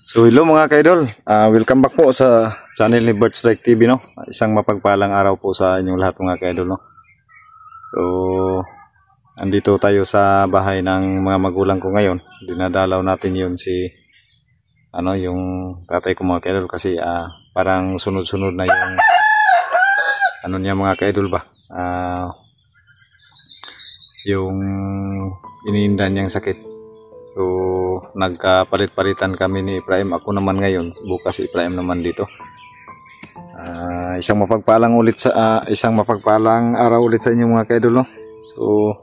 So hello mga ka-idol, welcome back po sa channel ni Bird Strike TV, no? Isang mapagpalang araw po sa inyong lahat mga ka-idol, no? So andito tayo sa bahay ng mga magulang ko ngayon. Dinadalaw natin yun si yung tatay ko mga ka-idol kasi parang sunod-sunod na yung niya mga ka-idol ba? Yung iniinda niyang sakit. So nagkapalit-palitan kami ni Ibrahim. Ako naman ngayon, bukas si Ibrahim naman dito. Isang mapagpalang araw ulit sa inyo mga ka-idol, no? So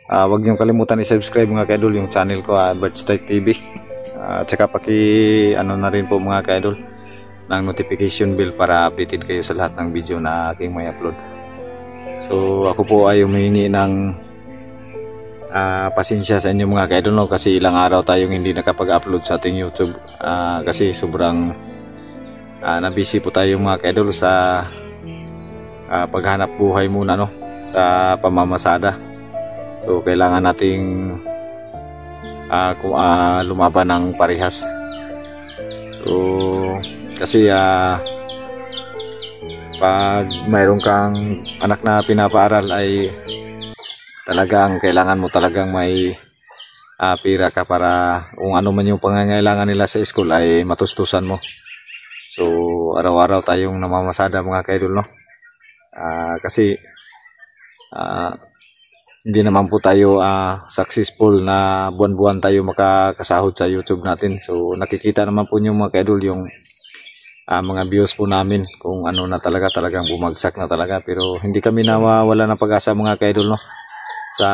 wag niyo kalimutan i-subscribe mga ka-idol yung channel ko, Bird Strike TV. At saka na rin po mga ka-idol ng notification bell para updated kayo sa lahat ng video na aking may upload. So ako po ay humihingi ng pasensya sa inyo mga ka-idol, no? Kasi ilang araw tayong hindi nakapag-upload sa ating YouTube kasi sobrang nabisi po tayo mga ka-idol sa paghanap buhay muna, no? Sa pamamasada. So kailangan nating lumaban ng parehas. So kasi pag mayroon kang anak na pinapaaral ay talagang kailangan mo talagang may pira ka para kung ano man yung pangangailangan nila sa school ay matustusan mo. So araw-araw tayong namamasada mga ka-idol, no? Kasi hindi naman po tayo successful na buwan-buwan tayo makakasahod sa YouTube natin. So nakikita naman po nyo mga ka-idol yung mga views po namin kung ano na talagang bumagsak na talaga, pero hindi kami nawawala ng pag-asa mga ka-idol, no? Sa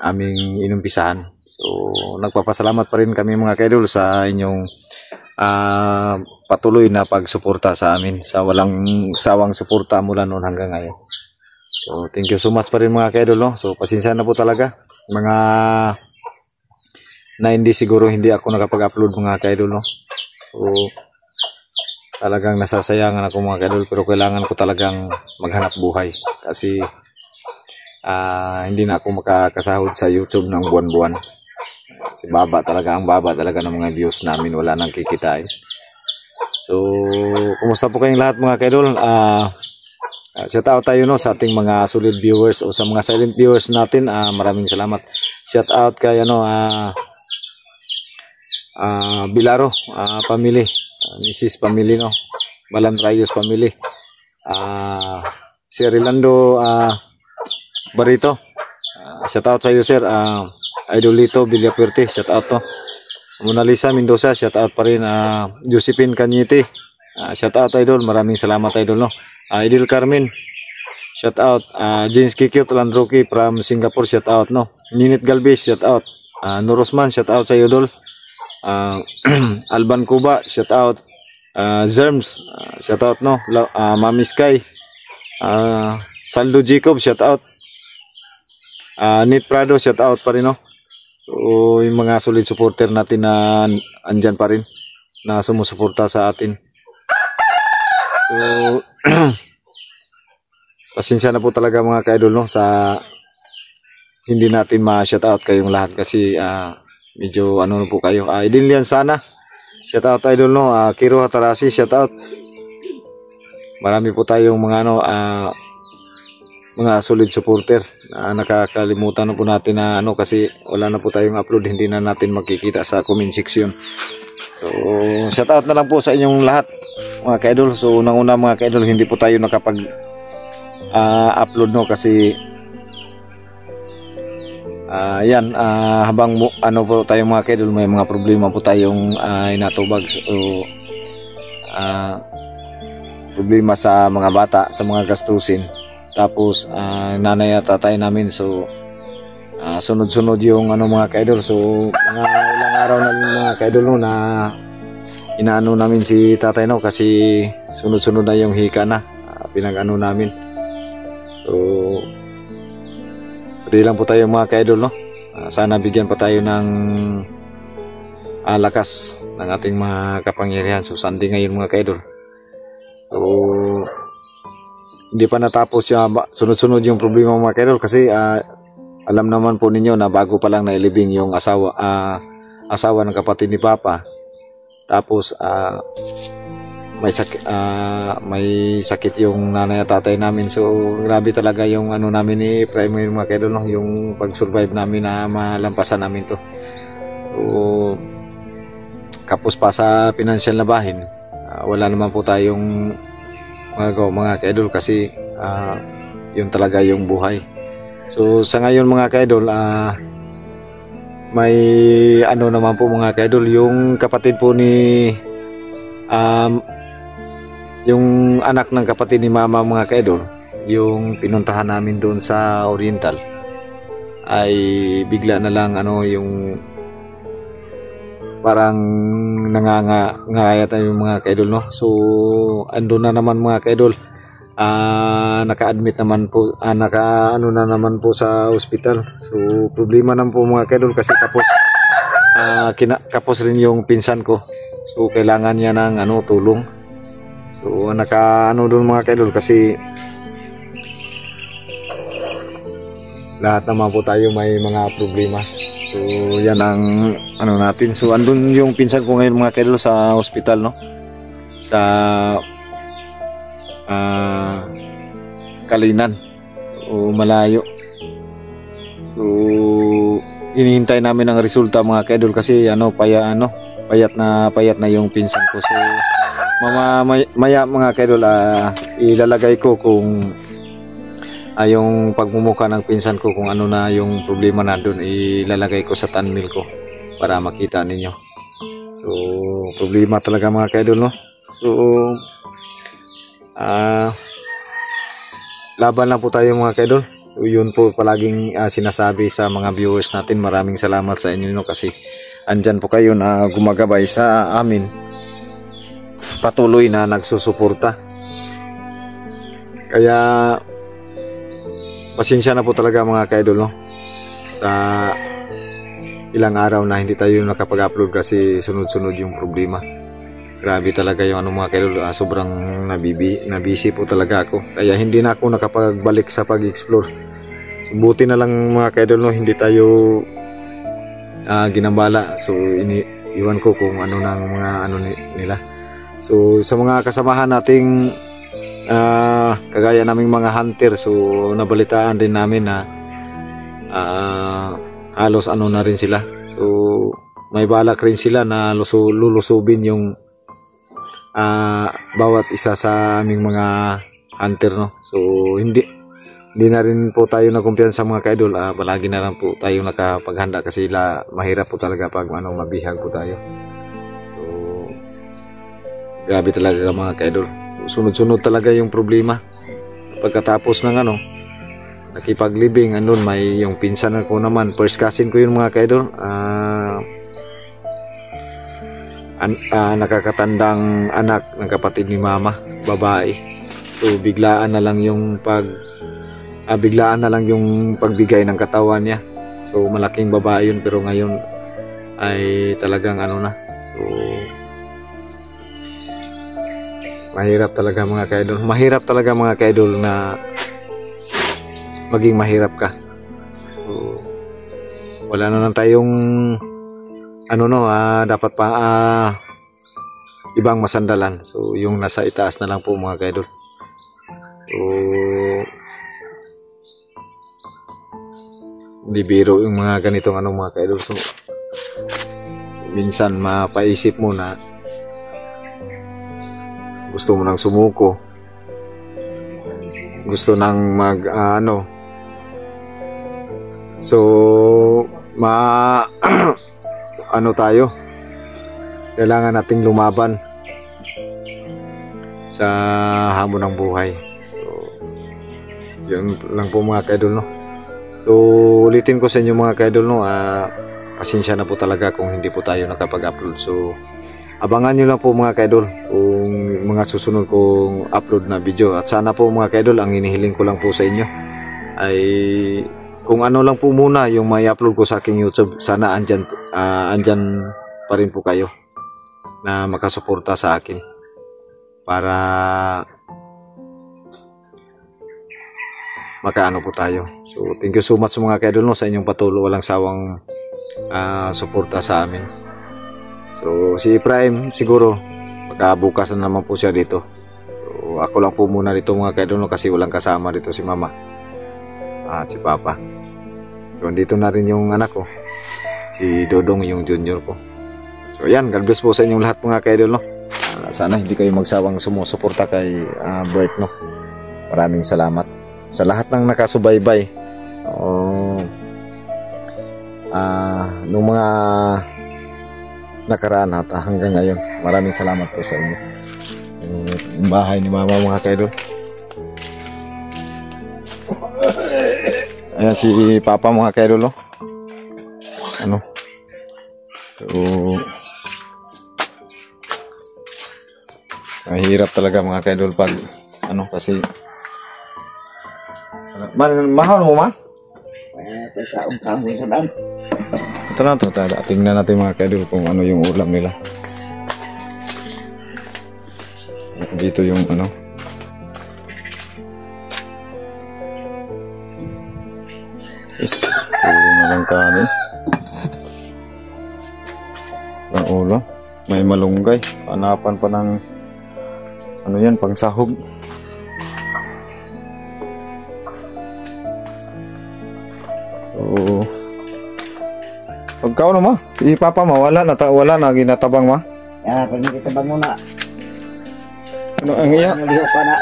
aming inumpisahan. So nagpapasalamat pa rin kami mga ka-idol sa inyong patuloy na pagsuporta sa amin, sa walang sawang suporta mula noon hanggang ngayon. So thank you so much pa rin mga ka-idol, no? So pasensya na po talaga mga na hindi siguro hindi ako nakapag-upload mga ka-idol, no? So talagang nasasayangan ako mga ka-idol, pero kailangan ko talagang maghanap buhay kasi hindi na ako makakasahod sa YouTube ng buwan-buwan. Kasi baba talaga ng mga views namin, wala nang kikitain. So kumusta po kayong lahat mga ka-idol? Shout out tayo, no, sa ating mga solid viewers o sa mga silent viewers natin. Maraming salamat. Shout out kay Bilaro family, Mrs. family, no, Balanrayos family, si Rilando Barito, shout out sa iyo sir. Idolito Villapuerte, shout out to. Mona Lisa Mendoza, shout out pa rin. Josephine Cañete, shout out idol, maraming salamat idol, no. Idol Carmen, shout out. James Kikyo Landroki from Singapore, shout out, no. Ninit Galvez, shout out. Norosman, shout out sa iyo idol. Alban Cuba, shout out. Zerms, shout out, no. Mami Sky, Saldo Jacob, shout out. Nit Prado, shout out pa rin, no. So yung mga solid supporter natin na andyan pa rin na sumusuporta sa atin. So pasensya na po talaga mga ka-idol, no, sa hindi natin ma-shout out kayong lahat kasi medyo po kayo. Idinlian sana, shout out idol, no. Kiro Hatarasi, shout out. Marami po tayong mga solid supporter na nakakalimutan na po natin na kasi wala na po tayong upload, hindi na natin makikita sa comment section. So shout out na lang po sa inyong lahat mga ka-idol. So unang-una mga ka-idol, hindi po tayo nakapag upload, no, kasi habang po tayo mga ka-idol, may mga problema po tayong inatubag. So problema sa mga bata, sa mga gastusin. Tapos nanay at tatay namin, so sunod-sunod yung mga ka-idol. So mga ilang araw na mga ka-idol, no, na inaano namin si tatay, no, kasi sunod-sunod na yung hika na pinag-ano namin. So pwede lang po tayo mga ka-idol, no. Sana bigyan pa tayo ng lakas ng ating mga kapangyarihan. So Sunday ngayon mga ka-idol. So hindi pa natapos yung sunod-sunod yung problema mga ka-idol kasi alam naman po ninyo na bago pa lang nailibing yung asawa ng kapatid ni Papa. Tapos may sakit yung nanay at tatay namin. So grabe talaga yung ano namin ni primary mga kaidol, no? Yung pag-survive namin na malampasan namin to. So kapos pa sa financial na bahin, wala naman po tayong mga kaidol kasi yun talaga yung buhay. So sa ngayon mga kaidol, may ano naman po mga kaidol, yung kapatid po ni yung anak ng kapatid ni mama mga kaidol, yung pinuntahan namin doon sa Oriental, ay bigla na lang ano, yung parang nangangayat na yung mga kaidol, no? So andun na naman mga kaidol, naka-admit naman po, naka-ano na naman po sa ospital. So problema naman po mga kaidol kasi kapos rin yung pinsan ko. So kailangan niya ng ano, tulong. So naka-ano doon mga kaidol kasi lahat naman po tayo may mga problema. So yan ang ano natin. So andun yung pinsan ko ngayon mga kaidol sa ospital, no? Sa Kalinan, o malayo. So hinihintay namin ang resulta mga kaidol kasi payat na yung pinsan ko. So maya mga kaidol, ilalagay ko kung yung pagmumukha ng pinsan ko, kung ano na yung problema na doon, ilalagay ko sa thumbnail ko para makita ninyo. So problema talaga mga kaidol, no? So laban lang po tayo mga kaidol. So, yun po palaging sinasabi sa mga viewers natin. Maraming salamat sa inyo, no? Kasi andyan po kayo na gumagabay sa amin, patuloy na nagsusuporta. Kaya pasensya na po talaga mga kaidol, no? Sa ilang araw na hindi tayo nakapag-upload kasi sunod-sunod yung problema. Grabe talaga yung ano mga kaidol, sobrang nabisi po talaga ako. Kaya hindi na ako nakapagbalik sa pag-explore. So, buti na lang mga kaidol, no, hindi tayo ginambala. So iwan ko kung ano ng mga ano nila. So sa mga kasamahan nating kagaya naming mga hunter, so nabalitaan din namin na halos ano na rin sila. So may balak rin sila na lulusubin yung bawat isa sa aming mga hunter, no? So hindi na rin po tayo nagkumpiyansa mga kaidol. Palagi na lang po tayo nakapaghanda kasi mahirap po talaga pag mabihag po tayo. So grabe talaga mga kaidol, sunod-sunod talaga yung problema. Pagkatapos ng nakipaglibing, andun may yung pinsan ko naman, first cousin ko yun mga kaidol, nakakatandang anak ng kapatid ni mama, babae. So biglaan na lang yung pagbigay ng katawan niya. So malaking babae yun, pero ngayon ay talagang na. So mahirap talaga mga kaidol. Mahirap talaga mga kaidol na maging mahirap ka. So wala na lang tayong dapat pa ibang masandalan. So yung nasa itaas na lang po mga kaidol. So hindi biro yung mga ganitong mga kaidol. So minsan mapaisip mo na gusto mo nang sumuko, gusto nang so tayo, kailangan nating lumaban sa hamon ng buhay. So yun lang po mga kaidol, no? So ulitin ko sa inyo mga kaidol, no, pasensya na po talaga kung hindi po tayo nakapag-upload. So abangan nyo lang po mga kaidol kung mga susunod kong upload na video. At sana po mga kaidol, ang hinihiling ko lang po sa inyo ay kung ano lang po muna yung may upload ko sa aking YouTube, sana andyan pa rin po kayo na makasuporta sa akin para makaano po tayo. So thank you so much mga kaidol, no, sa inyong patuloy walang sawang suporta sa amin. So si Prime siguro pagkabukas na naman po siya dito. So ako lang po muna dito mga kaidol kasi walang kasama dito si Mama at si Papa. So dito na rin yung anak ko, si Dodong, yung junior ko. So yan, God bless po sa inyong lahat mga kaidol, no. Sana hindi kayo magsawang sumusuporta kay Bert, no. Maraming salamat sa lahat ng nakasubaybay. Nung mga nakaraan at hanggang ngayon, maraming salamat po sa inyo. Yung bahay ni Mama mga kaidol. Ayan si Papa mga kaidol, no. Ano? So, mahirap talaga mga kaidol pag ano kasi mahal mo ma? Ito na to, tingnan natin mga kaidol kung ano yung ulam nila. Dito yung ano. Ito na lang kanin. Ang ulo. May malunggay. Hanapan pa ng ano yan, pang sahog. So, pagkao na ma, ipapa ma, wala na ginatabang ma. Pag nagkitabang mo na. Ano ang iya? Naliho ka na.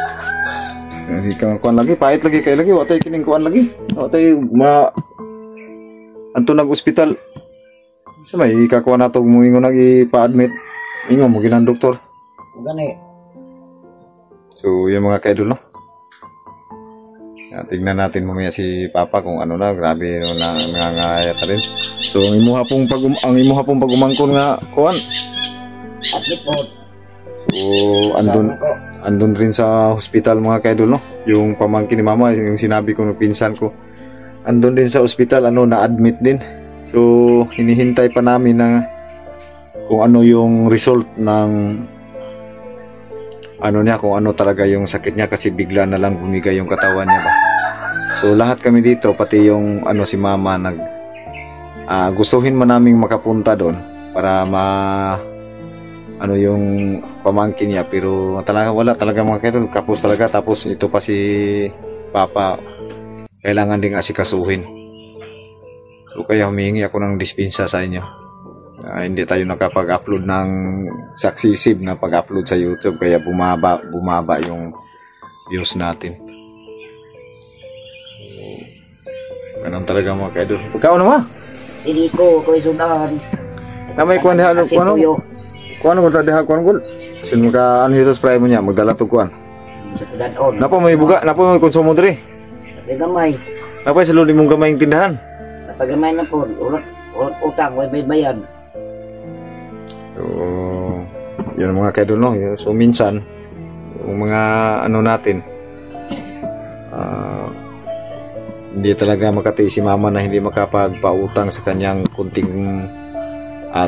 Hindi ka kuan lagi, pahit lagi kay lagi, watay kining kuan lagi. Watay anto nag-ospital. Sa may ikakuha na ito mo ingon nag-ipa-admit. Ingon mo ginang doktor. Gani. So, yung mga kaidol, no? Tignan natin mamaya si Papa kung ano na, grabe no, na nangangayat rin. So, ang imuha pong pag-umangkon nga, kuan. Atlit po. So, andun rin sa hospital mga kaidol, no? Yung pamangkin ni Mama, yung sinabi ko ng pinsan ko. Andun din sa hospital, na-admit din. So, hinihintay pa namin na kung ano yung result ng ano niya, kung ano talaga yung sakit niya kasi bigla na lang bumigay yung katawan niya ba. So, lahat kami dito, pati yung si Mama, gustuhin man naming makapunta doon para yung pamangkin niya, pero talaga wala talaga mga kaidol, kapos talaga. Tapos ito pa si Papa, kailangan ding asikasuhin. So kaya humingi ako ng dispensa sa inyo. Hindi tayo nakapag-upload ng successive na pag-upload sa YouTube, kaya bumaba yung views natin. Ganun talaga mga kaidol. Pagkao naman? Hindi ko isunahan. May kuhan diha kuhan ko diha kuhan ko. Sin maka dito spray mo niya, magdala to kuhan. Sa kudanon. Napa may buga, napa may konsumo diri. Gamay. Napa sa lodi mong gamayng tindahan. Napagamay na po, urot utang, may bayad. So, yun mga kaidol, no? So, minsan, yung mga natin, hindi talaga makatiis si Mama na hindi makapagpautang sa kanyang kunting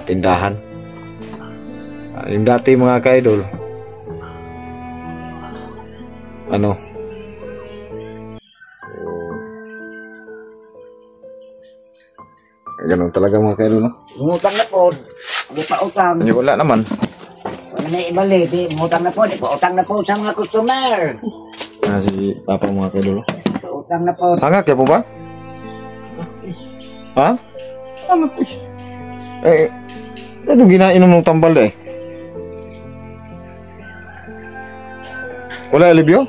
tindahan. Yung dati mga kaidol, ganun talaga mga kaidol, no? Ngutang na po. Hindi pa utang. Wala naman. Wala na ibali. Ngutang na po. Di pa utang na po sa mga customer. Si Papa mga kaidol. Utang na po. Hangak ya po ba? Ha? Ano po? Ito ginainom ng tambal eh. Wala alibyo?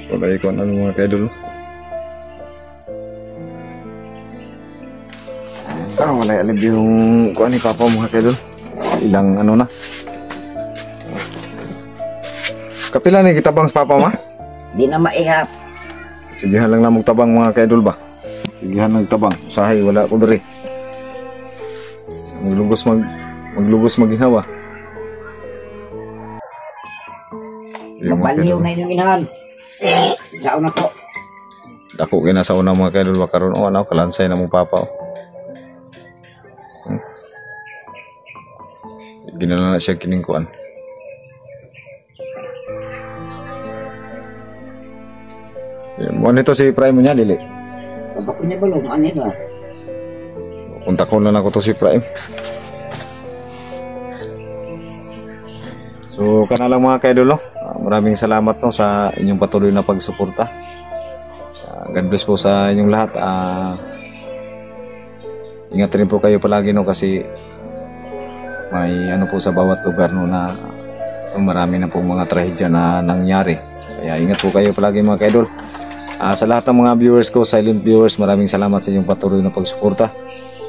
Wala ikon mga kaidol. Wala alib yung kuha ni Papa mga kaidol. Ilang na. Kapila ni kitabang sa Papa ma? Di na maihap. Sigihan lang na magtabang mga kaidol ba? Sigihan lang tabang. Usahay, wala ko diri. Maglugos maghihawa. Magbaliw na yung inahan. Saan na po? Dako kaya nasa unang mga kaidol ba karon kalansay na mong Papa ginala na siya kiningkuan. Mo nito si Prime niya dili. Kapag niya balong ano ba? Kontak ko lang ako to si Prime. So kana lang mga kaidol, no? Maraming salamat no sa inyong patuloy na pagsuporta. God bless po sa inyong lahat. Ingat rin po kayo palagi no kasi may ano po sa bawat lugar no na marami na po mga trahedya na nangyari. Kaya ingat po kayo palagi mga kaidol. Sa lahat ng mga viewers ko, silent viewers, maraming salamat sa inyong patuloy na pagsuporta.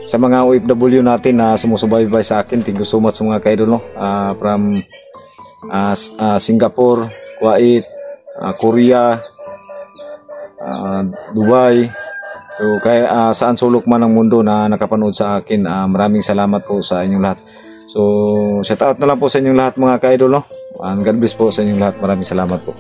Sa mga OFW natin na sumusubaybay sa akin, thank you so much mga kaidol no. From Singapore, Kuwait, Korea, Dubai. So kaya saan sulok man ng mundo na nakapanood sa akin, maraming salamat po sa inyong lahat. So shout out na lang po sa inyong lahat mga ka-idol no. God bless po sa inyong lahat. Maraming salamat po.